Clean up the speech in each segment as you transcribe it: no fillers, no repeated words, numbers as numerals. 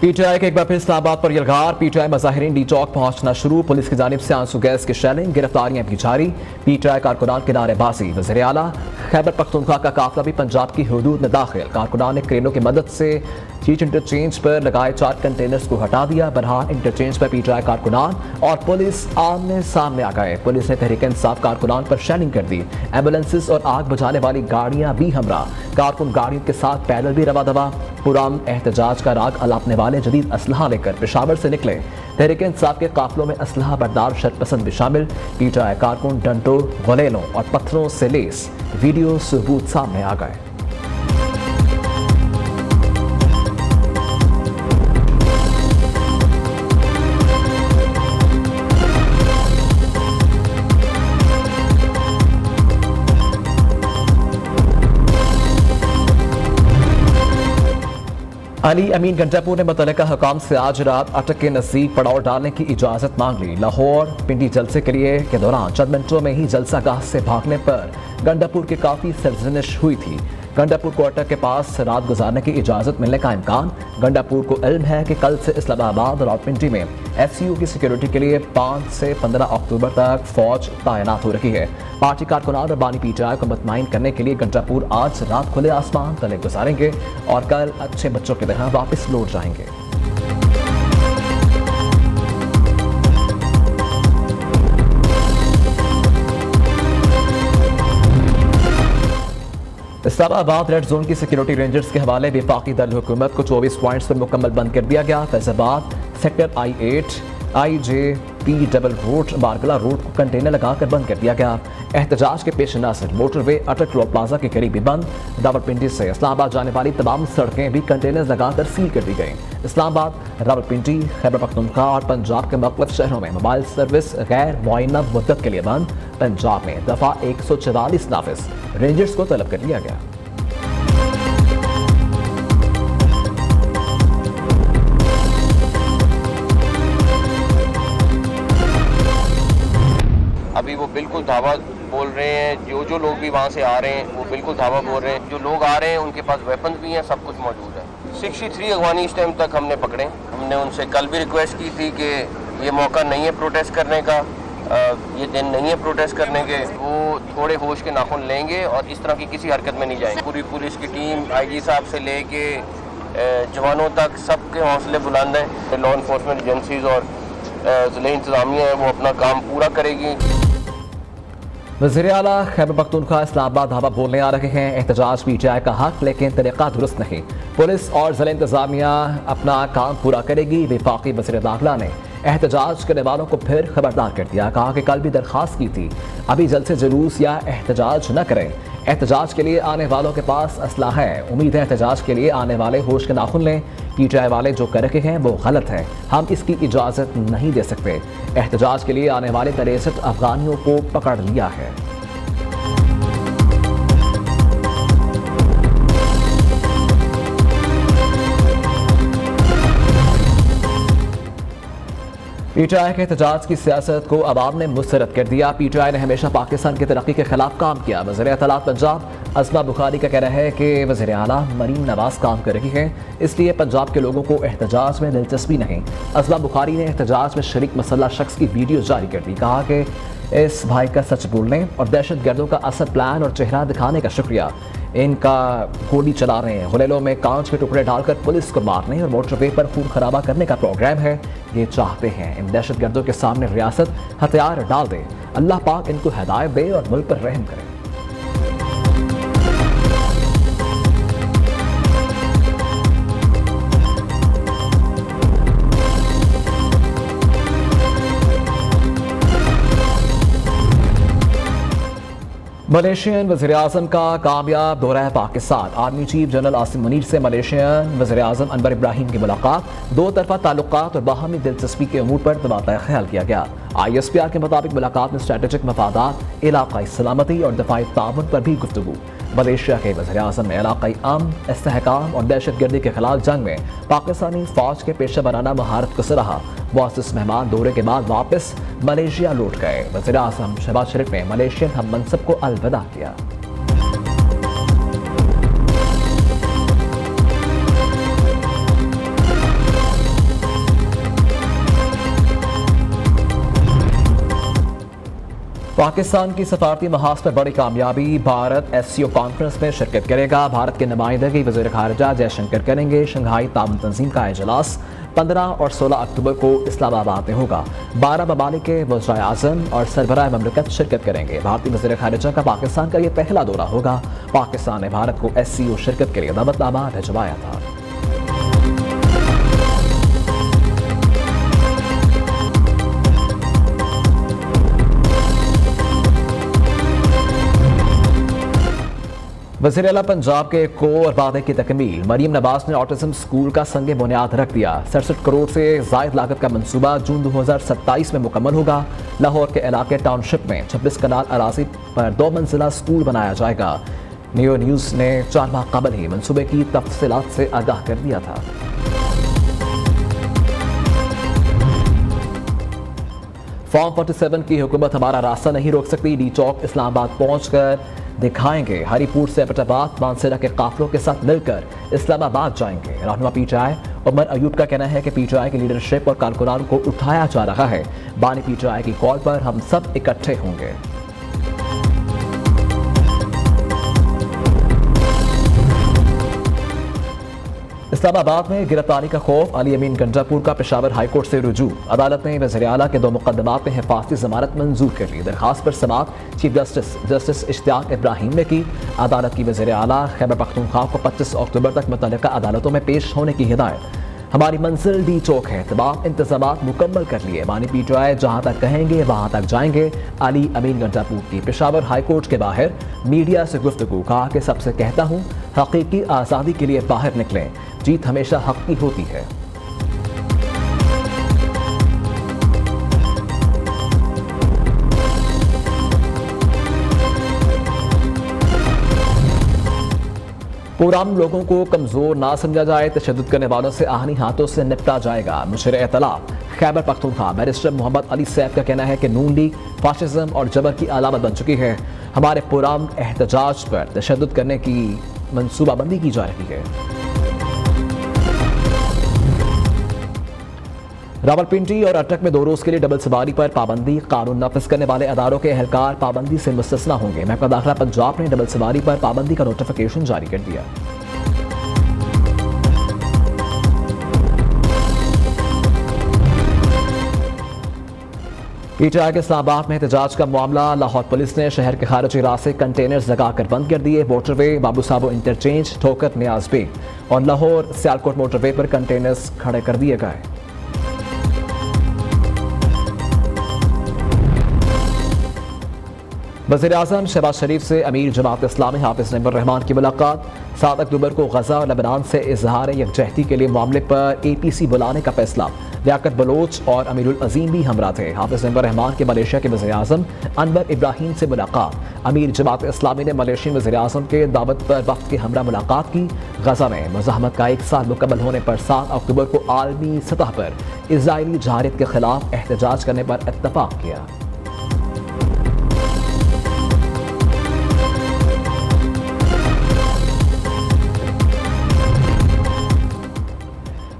PTI के एक बार फिर इस्लामाबाद पर यलगार। पीटीआई मज़ाहिरीन डी चौक पहुंचना शुरू। पुलिस की जानिब से आंसू गैस की शेलिंग, गिरफ्तारियां भी जारी। पीटीआई कारकुनान की नारेबाजी। वज़ीर आला खैबर पख्तूनख्वा का काफिला भी पंजाब की हुदूद में दाखिल। कारकुनान ने क्रेनों की मदद से चीच इंटरचेंज पर लगाए 4 कंटेनर्स को हटा दिया। बरहान इंटरचेंज पर पीटीआई कारकुनान और पुलिस आमने सामने आ गए। पुलिस ने तहरीक इंसाफ कारकुनान पर शेलिंग कर दी। एम्बुलेंसेज और आग बुझाने वाली गाड़ियां भी हमरा। कारकुन गाड़ियों के साथ पैदल भी रवा दवा। पुराम एहतजाज का राग अलापने वाले जदीद असलहा लेकर पेशावर से निकले। तहरीक इंसाफ के काफिलों में असलहा बरदार शर्तपसंद भी शामिल। पीटीआई कारकुन डंडों, गुलेलों और पत्थरों से लेस वीडियो सबूत सामने आ गए। अली अमीन घंटापुर ने मुतल्लिका हुकाम से आज रात अटक के नजदीक पड़ाव डालने की इजाजत मांग ली। लाहौर पिंडी जलसे के दौरान चंद मिनटों में ही जलसा गाह से भागने पर घंटापुर की काफी सरजनिश हुई थी। घंटापुर को अटक के पास रात गुजारने की इजाजत मिलने का इम्कान। घंटापुर को इल्म है कि कल से इस्लामाबाद और रावलपिंडी में एसयू की सिक्योरिटी के लिए 5 से 15 अक्टूबर तक फौज तैनात हो रही है। पार्टी कारकुनान और बानी पीटीआई को मुतमईन करने के लिए घंटापुर आज रात खुले आसमान तले गुजारेंगे और कल अच्छे बच्चों की तरह वापस लौट जाएंगे। इस्लामाबाद रेड जोन की सिक्योरिटी रेंजर्स के हवाले वफाकी दल हुकूमत को 24 पॉइंट्स पर मुकम्मल बंद कर दिया गया। Faizabad sector I8 IJP double road बारगला रोड को कंटेनर लगाकर बंद कर दिया गया। एहतजाज के पेश नज़र मोटरवे अटक टोल प्लाजा के करीब भी बंद। रावलपिंडी से इस्लामाबाद जाने वाली तमाम सड़कें भी कंटेनर लगाकर सील कर दी गई। इस्लामाबाद, रावलपिंडी, खैबर पख्तूनख्वा और पंजाब के मुख्तलिफ शहरों में मोबाइल सर्विस गैर मुअय्यना मुद्दत के लिए बंद। पंजाब में दफा 144 नाफिज रेंजर्स को तलब कर लिया गया। अभी वो बिल्कुल धावा बोल रहे हैं। जो लोग भी वहाँ से आ रहे हैं वो बिल्कुल धावा बोल रहे हैं। जो लोग आ रहे हैं उनके पास वेपन्स भी हैं, सब कुछ मौजूद है। 63 अगवानी इस टाइम तक हमने पकड़े। हमने उनसे कल भी रिक्वेस्ट की थी कि ये मौका नहीं है प्रोटेस्ट करने का, ये दिन नहीं है प्रोटेस्ट करने के। वो थोड़े होश के नाखून लेंगे और इस तरह की किसी हरकत में नहीं जाएंगे। पूरी पुलिस की टीम IG साहब से लेके जवानों तक सबके हौसले बुलंद हैं। लॉ इन्फोर्समेंट एजेंसीज और ज़िले इंतज़ामिया है वो अपना काम पूरा करेगी। वज़ीर आला खैबर पख्तूनख्वा इस्लामाबाद धावा बोलने आ रहे हैं। एहतजाज पीटीआई का हक, लेकिन तरीका दुरुस्त नहीं। पुलिस और ज़िला इंतज़ामिया अपना काम पूरा करेगी। वफाकी वज़ीर दाखिला ने एहतजाज करने वालों को फिर खबरदार कर दिया। कहा कि कल भी दरख्वास्त की थी, अभी जलसे जुलूस या एहतजाज न करें। एहतजाज के लिए आने वालों के पास असला है। उम्मीद है एहतजाज के लिए आने वाले होश के नाखून लें। पीटीआई वाले जो कर रहे हैं वो गलत है, हम इसकी इजाज़त नहीं दे सकते। एहतजाज के लिए आने वाले 63 अफगानियों को पकड़ लिया है। पीटीआई के एहतजाज की सियासत को अवाम ने मुस्तरद कर दिया। पीटीआई ने हमेशा पाकिस्तान की तरक्की के खिलाफ काम किया। वज़ीर इत्तलात पंजाब असमा बुखारी का कहना है कि वज़ीर आला मरीम नवाज काम कर रही हैं, इसलिए पंजाब के लोगों को एहतजाज में दिलचस्पी नहीं। असमा बुखारी ने एहतजाज में शरीक मसल्ला शख्स की वीडियो जारी कर दी। कहा कि इस भाई का सच बोलने और दहशत गर्दों का असल प्लान और चेहरा दिखाने का शुक्रिया। इनका गोली चला रहे हैं, गुलेलों में कांच के टुकड़े डालकर पुलिस को मारने और मोटरवे पर खून खराबा करने का प्रोग्राम है। ये चाहते हैं इन दहशत गर्दों के सामने रियासत हथियार डाल दे। अल्लाह पाक इनको हिदायत दे और मुल्क पर रहम करे। मलेशियन वज़ीर-ए-आज़म का कामयाब दौरा है Pakistan. Army chief general Asim Munir से मलेशियन वज़ीर-ए-आज़म अनवर इब्राहिम की मुलाकात। दो तरफा ताल्लुकात और बाहमी दिलचस्पी के अमूर पर तबादला ख्याल किया गया। ISPR के मुताबिक मुलाकात में स्ट्रेटेजिक मफादात, इलाकाई सलामती और दफाई ताउन पर भी गुफ्तगू। मलेशिया के वज़ीर-ए-आज़म ने इलाकाई अमन, इस्तेहकाम और दहशत गर्दी के खिलाफ जंग में पाकिस्तानी फौज के पेशा वराना महारत को सराहा। मुअज़्ज़ज़ मेहमान दौरे के बाद वापस मलेशिया लौट गए। वज़ीर-ए-आज़म शहबाज शरीफ ने मलेशियन हम मनसब को अलविदा किया। पाकिस्तान की सफारती महाज पर बड़ी कामयाबी। भारत एससीओ कॉन्फ्रेंस में शिरकत करेगा। भारत की नुमाइंदगी वज़ीर ख़ारिजा जयशंकर करेंगे। शंघाई ताउन तंजीम का इजलास 15 और 16 अक्टूबर को इस्लामाबाद में होगा। 12 ममालिक के वज़ीर आज़म और सरबराह ममलकत शिरकत करेंगे। भारतीय वज़ीर ख़ारिजा का पाकिस्तान का यह पहला दौरा होगा। पाकिस्तान ने भारत को एससीओ शिरकत के लिए दावतनामा भिजवाया था। वज़ीर आला पंजाब के एक और वादे की तकमील। मरीम नवाज ने ऑटिज्म स्कूल का संग बुनियाद रख दिया। 67 करोड़ से जायद लागत का मंसूबा जून 2027 में मुकम्मल होगा। लाहौर के इलाके टाउनशिप में 26 कनाल अराजी पर 2 मंजिला स्कूल बनाया जाएगा। नियो न्यूज़ ने 4 माह कबल ही मंसूबे की तफसीलात से आगाह कर दिया था। फॉर्म 47 की हुकूमत हमारा रास्ता नहीं रोक सकती। डी चौक इस्लामाबाद पहुंचकर दिखाएंगे। हरीपुर से एबटाबाद मानसेरा के काफिलों के साथ मिलकर इस्लामाबाद जाएंगे। रहनुमा पीटीआई उमर अयूब का कहना है कि पीटीआई की लीडरशिप और कारकुनान को उठाया जा रहा है। बानी पीटीआई की कॉल पर हम सब इकट्ठे होंगे। इस्लामाबाद में गिरफ्तारी का खौफ। अली अमीन गंडापुर का पेशावर हाईकोर्ट से रुजू। अदालत ने वज़ीर आला के 2 मुकदमात में हिफाजती जमानत मंजूर कर ली। दरखास्त पर समाअत चीफ जस्टिस इश्तियाक इब्राहिम ने की। अदालत की वज़ीर आला खैबर पख्तूनख्वा को 25 अक्टूबर तक मुतल्लिका अदालतों में पेश होने की हिदायत। हमारी मंजिल डी चौक है। तमाम इंतजामात मुकम्मल कर लिए। बानी पीटीआई जहां तक कहेंगे वहां तक जाएंगे। अली अमीन गंडापुर की पेशावर हाईकोर्ट के बाहर मीडिया से गुफ्तगू। कहा कि सबसे कहता हूं हकीकी आज़ादी के लिए बाहर निकलें। जीत हमेशा हक की होती है। पुराम लोगों को कमजोर ना समझा जाए। तशद्दुद करने वालों से आहनी हाथों से निपटा जाएगा। मुशीर इत्तलाफ खैबर पख्तूनख्वा बैरिस्टर मोहम्मद अली सैफ का कहना है कि नून लीग फाशिज्म और जबर की अलामत बन चुकी है। हमारे पुराम एहतजाज पर तशद्दुद करने की मनसूबाबंदी की जा रही है। रावलपिंडी और अटक में 2 रोज के लिए डबल सवारी पर पाबंदी। कानून नाफिज करने वाले अदारों के एहलकार पाबंदी से मुस्तस्ना होंगे। महकमा दाखिला पंजाब ने डबल सवारी पर पाबंदी का नोटिफिकेशन जारी कर दिया। पीटीआई के इस्लामाबाद में एहतजाज का मामला। लाहौर पुलिस ने शहर के खारिजी रास्ते कंटेनर्स लगाकर बंद कर दिए। मोटरवे बाबू साबो इंटरचेंज ठोकर नियाज बेग और लाहौर सियालकोट मोटरवे पर कंटेनर्स खड़े कर दिए गए। वज़ीर आज़म शहबाज शरीफ से अमीर जमात इस्लामी हाफिज नईमुर रहमान की मुलाकात। 7 अक्टूबर को गजा और लेबनान से इजहार यकजहती के लिए मामले पर APC बुलाने का फैसला। लियाकत बलोच और अमीरुल अजीम भी हमरा थे। हाफिज नईमुर रहमान के मलेशिया के वज़ीर आज़म अनवर इब्राहिम से मुलाकात। अमीर जमात इस्लामी ने मलेशियन वज़ीर आज़म के दावत पर वफ्द के हमरा मुलाकात की। गजा में मुज़ाहमत का 1 साल मुकम्मल होने पर 7 अक्टूबर को आलमी सतह पर इजरायली जहारियत के खिलाफ एहतजाज करने पर इत्तफाक किया।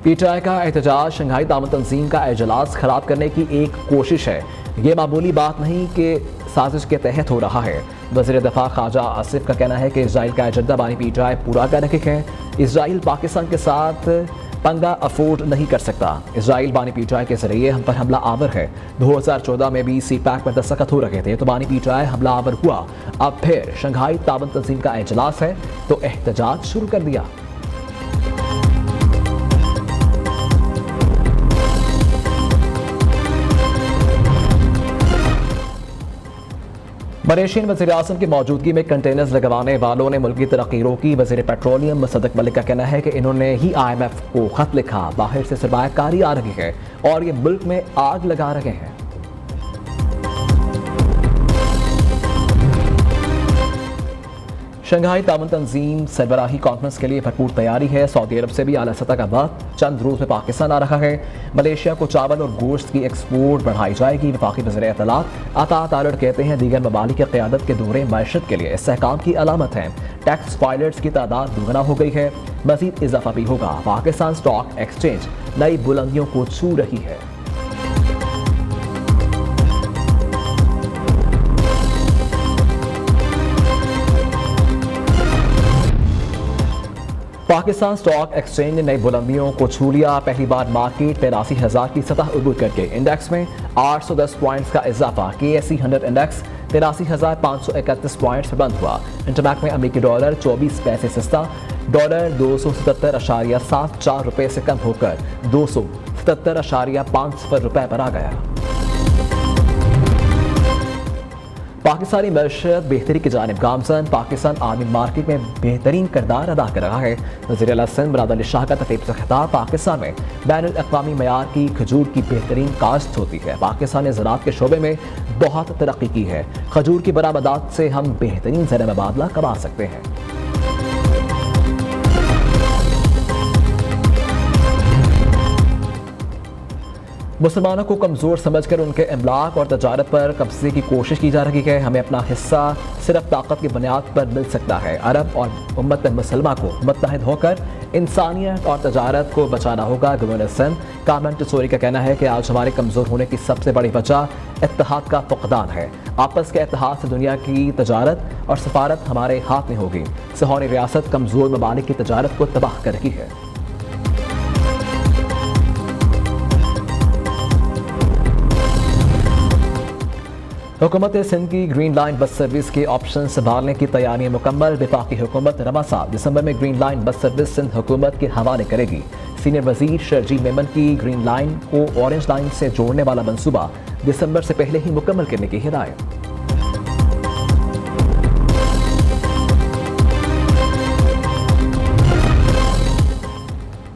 पीटीआई का एहतजाज शंघाई ताउन तंजीम का इजलास खराब करने की एक कोशिश है। ये मामूली बात नहीं कि साजिश के तहत हो रहा है। वज़ीर दफ़ा ख्वाजा आसिफ का कहना है कि इजराइल का एजेंडा बानी पीटीआई पूरा कर रही है। इजराइल पाकिस्तान के साथ पंगा अफोर्ड नहीं कर सकता। इजराइल बानी पीटीआई के जरिए हम पर हमला आवर है। 2014 में भी CPAC पर दस्तखत हो रखे थे तो बानी पीटीआई हमला आवर हुआ। अब फिर शंघाई ताउन तंजीम का इजलास है तो एहतजाज शुरू कर दिया। मलेशियन वज़ीर आज़म की मौजूदगी में कंटेनर्स लगवाने वालों ने मुल्क की तरक्की रोकी। वज़ीर पेट्रोलियम मुसद्दक मलिक का कहना है कि इन्होंने ही IMF को खत लिखा। बाहर से सरमायाकारी आ रही है और ये मुल्क में आग लगा रहे हैं। शंघाई ताउन तंजीम सरबराही कॉन्फ्रेंस के लिए भरपूर तैयारी है। सऊदी अरब से भी आला सतह का वक्त चंद रोज में पाकिस्तान आ रहा है। मलेशिया को चावल और गोश्त की एक्सपोर्ट बढ़ाई जाएगी। वफाकी वज़ीर इत्तलात अता तारड़ कहते हैं दीगर ममालिक की क़यादत के दौरे मैशत के लिए इस्तेहकाम की अलामत है। टैक्स फाइलर्स की तादाद दुगना हो गई है। मजीद इजाफा भी होगा। पाकिस्तान स्टॉक एक्सचेंज नई बुलंदियों को छू रही है। पाकिस्तान स्टॉक एक्सचेंज ने नई बुलंदियों को छू लिया। पहली बार मार्केट 83,000 की सतह अबूर करके इंडेक्स में 810 पॉइंट्स का इजाफा। KSE 100 इंडेक्स 83,531 पॉइंट्स पर बंद हुआ। इंटरबैंक में अमेरिकी डॉलर 24 पैसे सस्ता, डॉलर 277.74 रुपये से कम होकर 277.50 रुपये पर आ गया। पाकिस्तानी मईशत बेहतरी की जानिब गामजन। पाकिस्तान आर्मी मार्केट में बेहतरीन किरदार अदा कर रहा है। वज़ीर आला सिंध मुराद अली शाह का तकरीब से खिताब। पाकिस्तान में बैनुल-अक़वामी मयार की खजूर की बेहतरीन काश्त होती है। पाकिस्तान ने ज़राअत के शोबे में बहुत तरक्की की है। खजूर की बरामदात से हम बेहतरीन ज़र मुबादला कमा सकते हैं। मुसलमानों को कमज़ोर समझकर उनके इमलाक और तजारत पर कब्जे की कोशिश की जा रही है। हमें अपना हिस्सा सिर्फ ताकत की बुनियाद पर मिल सकता है। अरब और उम्मत मुसलमा को मुत्तहिद होकर इंसानियत और तजारत को बचाना होगा। गवर्नर सिंध कामरान टिसोरी का कहना है कि आज हमारे कमज़ोर होने की सबसे बड़ी वजह इत्तेहाद का फुक़दान है। आपस के इत्तेहाद से दुनिया की तजारत और सफारत हमारे हाथ में होगी। सिहोनी रियासत कमज़ोर ममालिक की तजारत को तबाह कर रही है। हुकूमत सिंध की ग्रीन लाइन बस सर्विस के ऑप्शन संभालने की तैयारियां मुकम्मल। वफाकी हुकूमत रवा साल दिसंबर में green line bus service Sindh हुकूमत के हवाले करेगी। सीनियर वजीर शर्जी मेमन की ग्रीन लाइन को ऑरेंज लाइन से जोड़ने वाला मंसूबा दिसंबर से पहले ही मुकम्मल करने की हिदायत।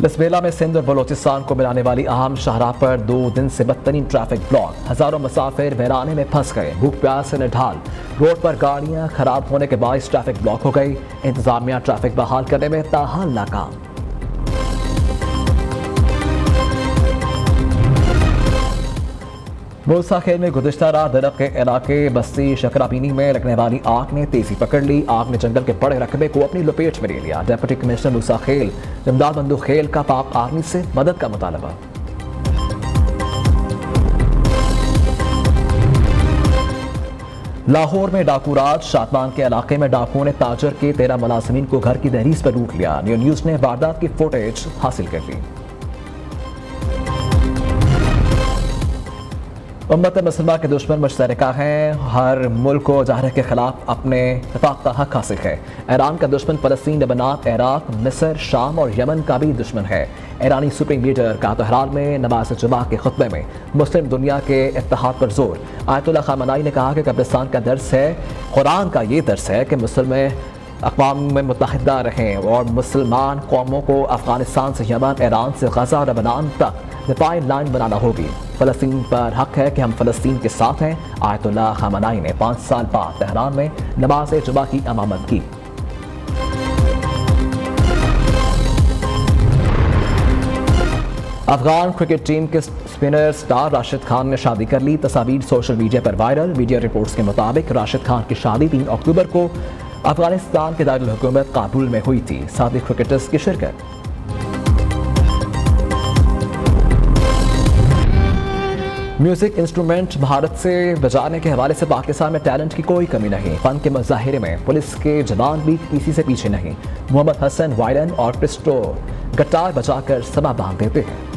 लसबेला में सिंध और बलोचिस्तान को मिलाने वाली अहम शाहराह पर 2 दिन से बदतरीन ट्रैफिक ब्लॉक। हजारों मुसाफिर बहराने में फंस गए। भूख प्यास से निढाल रोड पर गाड़ियां खराब होने के बायस ट्रैफिक ब्लॉक हो गई। इंतजामिया ट्रैफिक बहाल करने में ताहाल नाकाम। मूसा खेल में गुज़िश्ता रात दरब के इलाके बस्ती शकरापीनी में लगने वाली आग ने तेजी पकड़ ली। आग ने जंगल के बड़े रकबे को अपनी लपेट में ले लिया। डिप्टी कमिश्नर मूसा खेल इमदाद बंदू खेल का पाक आर्मी से मदद का मुतालबा। लाहौर में डाकू राज। शातवान के इलाके में डाकुओं ने ताजर के 13 मुलाजिमीन को घर की दहलीज पर लूट लिया। न्यूज़ ने वारदात की फुटेज हासिल कर ली। उम्मत मुसलमान के दुश्मन मुश्तरका हैं। हर मुल्क को जहर के खिलाफ अपने इत्तेफाक का हक हासिल है। ईरान का दुश्मन फलस्तीन, लेबनान, इराक, मिस्र, शाम और यमन का भी दुश्मन है। ईरानी सुप्रीम लीडर का तहरान में नमाज जुमा के खुतबे में मुस्लिम दुनिया के इत्तेहाद पर जोर। आयतुल्लाह खामनाई ने कहा कि कब्रिस्तान का दर्स है, कुरान का ये दर्स है कि मुस्लिम अक़वाम में मुत्तहिदा रहें और मुसलमान कौमों को अफगानिस्तान से यमन, ईरान से गजा और लेबनान तक दिफाई लाइन बनाना होगी। फ़लस्तीन पर हक है कि हम फ़लस्तीन के साथ हैं। आयतुल्लाह खामनाई ने 5 साल बाद तेहरान में नमाज जुमा की इमामत की। अफगान क्रिकेट टीम के स्पिनर स्टार राशिद खान ने शादी कर ली। तस्वीर सोशल मीडिया पर वायरल। मीडिया रिपोर्ट्स के मुताबिक राशिद खान की शादी 3 अक्टूबर को अफगानिस्तान के दारुल हुकूमत काबुल में हुई थी। साथ ही क्रिकेटर्स की शिरकत। म्यूजिक इंस्ट्रूमेंट भारत से बजाने के हवाले से पाकिस्तान में टैलेंट की कोई कमी नहीं। फन के मुजाहिरे में पुलिस के जवान भी किसी से पीछे नहीं। मोहम्मद हसन वायलिन और क्रिस्टो गिटार बजाकर समा बांध देते हैं।